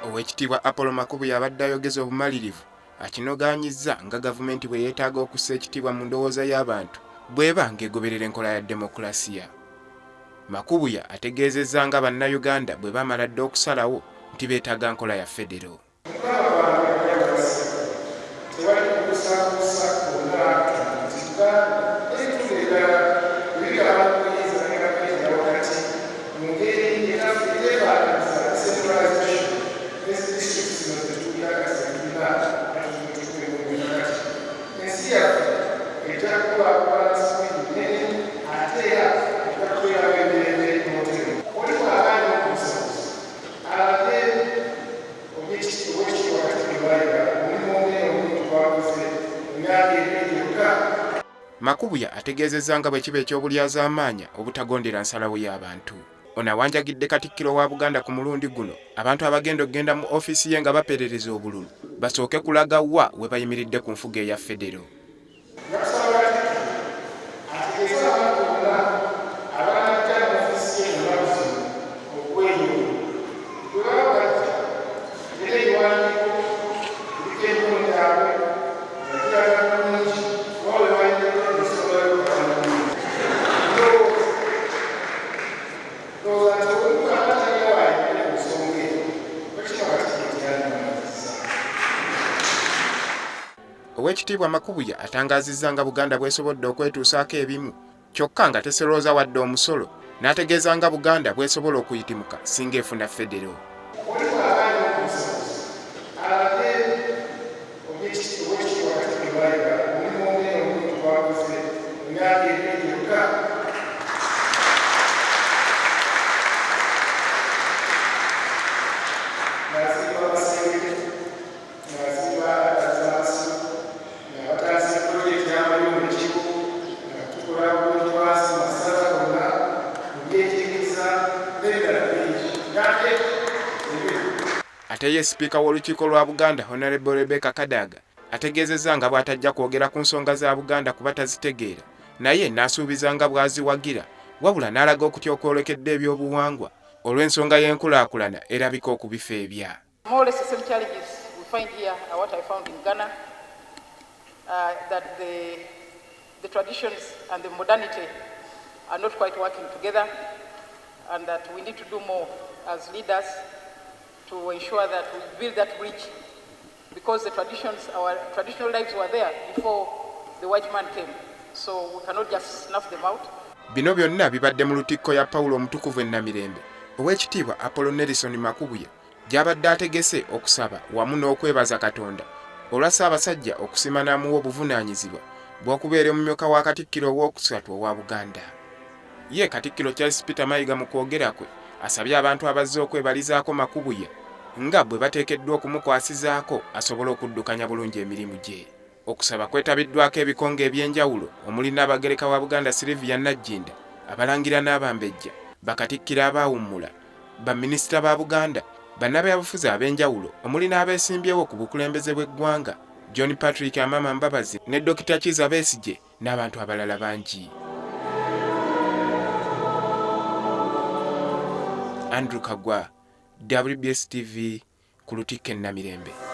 Ow'ekitiibwa Apollo Makubuya abadde ayogeza obumalirivu akinogaanyizza nga gavumenti bwe yeetaaga okussa ekitiibwa mu ndowooza y'abantu bw'eba ng'egoberera enkola ya demokulasiya. Makubuya ategeezezza nga bannayuganda bwe baamala dde okusalawo nti beetaaga nkola ya federo. Makubuya ategeezezza nga bwe kiba eky'obulyazaamaanya obutagondera nsalawo y'abantu. Ono awanjagidde Katikiro wa Buganda ku mulundi guno abantu abagenda okugenda mu ofiisi ye nga baperereza obululu basooke kulaga wa we bayimiridde ku nfuga eya federo. Ow'ekitiibwa Makubuya atangaazizza nga Buganda bw'esobodde okwetuusaako ebimu kyokka nga teserooza wadde omusolo, n'ategeeza nga Buganda bw'esobola okuyitimuka singa efuna federo. Ate ye sipiika w'olukiiko lwa Buganda Honorable Kadaga ategeezezza nga bw'atajja kwogera ku nsonga za Buganda kuba tazitegeera, naye n'asuubiza nga bw'aziwagira, wabula n'alaga okutya okwolekedde ebyobuwangwa olw'ensonga y'enkulaakulana erabika okubifo ebya. The traditions and the modernity are not quite working together, and that we need to do more as leaders to ensure that we build that bridge, because the traditions, our traditional lives were there before the white man came, so we cannot just snuff them out. Bino byonna bibadde mu lutikko ya Pawulo omutukuvu ennamirembe. Ow'ekitiibwa Apollo Nelson Makubuya gy'abadde ategese okusaba wamu n'okwebaza Katonda olwa Ssaabasajja okusima n'amuwa obuvunaanyizibwa bw'okubeera omumyuuka wa Katikiro ow'okusatu owa Buganda. Ye Katikiro Charles Peter Mayiga mu kwogera kwe asabye abantu abazze okwebalizaako Makubuya nga bwe bateekeddwa okumukwasizaako asobole okuddukanya bulungi emirimu gye. Okusaba kwetabiddwako ebikonge eby'enjawulo omuli n'abagereka wa Buganda Sylvia Najjinda, abalangira n'abambejja, bakatikkiro abaawummula, baminisita ba Buganda, bannabyabufuzi ab'enjawulo omuli n'abeesimbyewo ku bukulembeze bw'eggwanga John Patrick Amama Mbabazi ne Dr. Kiza Besigye n'abantu abalala bangi. Andrew Kagwa, WBS TV, ku lutikko ennamirembe.